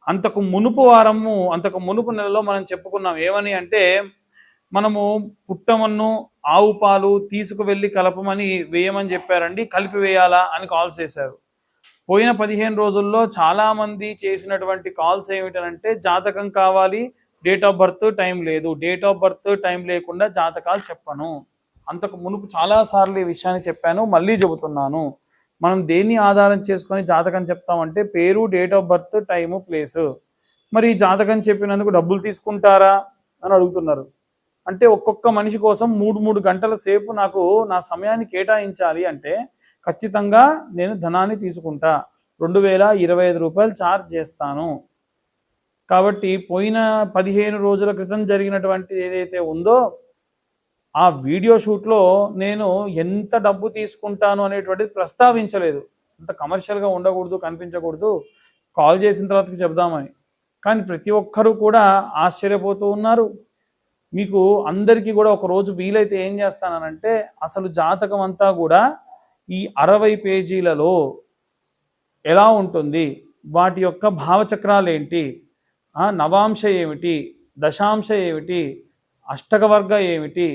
అంతకు మునుపు వారము అంతకు మునుపు నెలలో మనం చెప్పుకున్నాం ఏమని అంటే మనము పుట్టమన్ను ఆవు పాలు తీసుకువెళ్ళి కలపమని వేయమని చెప్పారండి, కలిపి వేయాలా అని కాల్స్ చేశారు. పోయిన 15 రోజుల్లో చాలామంది చేసినటువంటి కాల్స్ ఏమిటంటే జాతకం కావాలి, డేట్ ఆఫ్ బర్త్ టైం లేదు, డేట్ ఆఫ్ బర్త్ టైం లేకుండా జాతకాలు చెప్పను. అంతకు మునుపు చాలాసార్లు ఈ విషయాన్ని చెప్పాను, మళ్ళీ చెబుతున్నాను. మనం దేన్ని ఆధారం చేసుకొని జాతకం చెప్తామంటే పేరు, date of birth, time, place. మరి ఈ జాతకం చెప్పినందుకు డబ్బులు తీసుకుంటారా అని అడుగుతున్నారు. అంటే ఒక్కొక్క మనిషి కోసం 3 గంటల సేపు నాకు నా సమయాన్ని కేటాయించాలి అంటే ఖచ్చితంగా నేను ధనాన్ని తీసుకుంటా, 2025 రూపాయలు ఛార్జ్ చేస్తాను. కాబట్టి పోయిన 15 రోజుల క్రితం జరిగినటువంటి ఏదైతే ఉందో ఆ వీడియో షూట్లో నేను ఎంత డబ్బు తీసుకుంటాను అనేటువంటిది ప్రస్తావించలేదు. అంత కమర్షియల్గా ఉండకూడదు, కనిపించకూడదు, కాల్ చేసిన తర్వాతకి చెప్దామని. కానీ ప్రతి ఒక్కరూ కూడా ఆశ్చర్యపోతూ ఉన్నారు. మీకు అందరికీ కూడా ఒకరోజు వీలైతే ఏం చేస్తానంటే అసలు జాతకం అంతా కూడా ఈ 60 పేజీలలో ఎలా ఉంటుంది, వాటి యొక్క భావచక్రాలు ఏంటి, నవాంశ ఏమిటి, దశాంశ ఏమిటి, అష్టకవర్గ ఏమిటి,